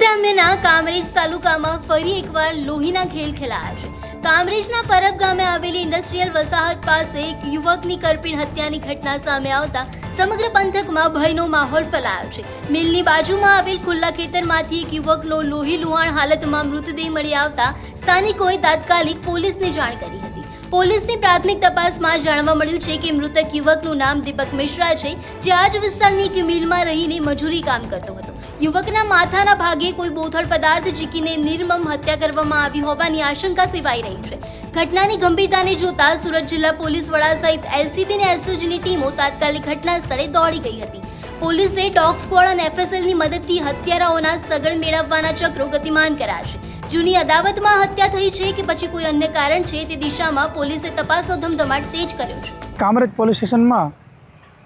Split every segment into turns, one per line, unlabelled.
ગ્રામ્યના કામરેજ તાલુકામાં ફરી એકવાર લોહીના ખેલ ખેલાયા છે। કામરેજના પરબ ગામે આવેલી ઇન્ડસ્ટ્રીયલ વસાહત પાસે એક યુવકની કરપીણ હત્યાની ઘટના સામે આવતા સમગ્ર પંથકમાં ભયનો માહોલ ફેલાયો છે। મિલની બાજુમાં આવેલ ખુલ્લા ખેતરમાંથી એક યુવકનો લોહી લુહાણ હાલતમાં મૃતદેહ મળી આવતા સ્થાનિકોએ તાત્કાલિક પોલીસને જાણ કરી હતી। પોલીસની પ્રાથમિક તપાસમાં જાણવા મળ્યું છે કે મૃતક યુવકનું નામ દીપક મિશ્રા છે, જે આ જ વિસ્તારની એક મિલમાં રહીને મજૂરી કામ કરતો હતો। યુવકના માથાના ભાગે કોઈ બોથડ પદાર્થ ઝીકીને નિર્મમ હત્યા કરવામાં આવી હોવાની આશંકા સેવાઈ રહી છે। ઘટનાની ગંભીરતાને જોતા સુરત જિલ્લા પોલીસ વડા સહિત એલસીબી અને એસઓજીની ટીમો તાત્કાલિક ઘટના સ્થળે દોડી ગઈ હતી। પોલીસે ડોગ સ્ક્વોડ અને એફએસએલની મદદથી હત્યારાઓના સગળ મેળવવાના ચક્રો ગતિમાન કર્યા છે। જૂની અદાવતમાં હત્યા થઈ છે કે પછી કોઈ અન્ય કારણ છે તે દિશામાં પોલીસે તપાસનો ધમધમાટ તેજ કર્યો છે।
કામરેજ પોલીસ સ્ટેશનમાં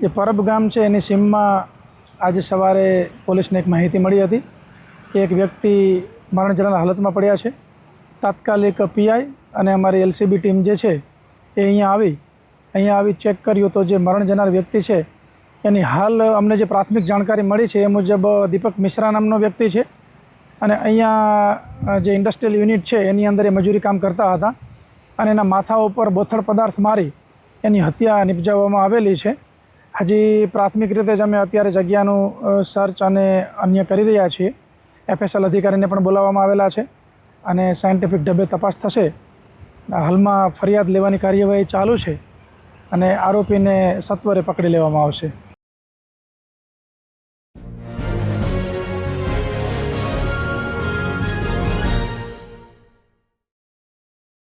જે પરબ ગામ છે એની સીમમાં આજે સવારે પોલીસને એક માહિતી મળી હતી કે એક વ્યક્તિ મરણજનક હાલતમાં પડ્યા છે। તાત્કાલિક પીઆઈ અને અમારી એલસીબી ટીમ જે છે એ અહીંયા આવી ચેક કર્યું તો જે મરણ જનાર વ્યક્તિ છે એની હાલ અમને જે પ્રાથમિક જાણકારી મળી છે એ મુજબ દીપક મિશ્રા નામનો વ્યક્તિ છે અને અહીંયા જે ઇન્ડસ્ટ્રીયલ યુનિટ છે એની અંદર એ મજૂરી કામ કરતા હતા અને એના માથા ઉપર બોથડ પદાર્થ મારી એની હત્યા નિપજાવવામાં આવેલી છે। હજી પ્રાથમિક રીતે જ અમે અત્યારે જગ્યાનું સર્ચ અને અન્ય કરી રહ્યા છીએ। એફએસએલ અધિકારીને પણ બોલાવવામાં આવેલા છે અને સાયન્ટિફિક ઢબે તપાસ થશે। હાલમાં ફરિયાદ લેવાની કાર્યવાહી ચાલુ છે અને આરોપીને સત્વરે પકડી લેવામાં આવશે।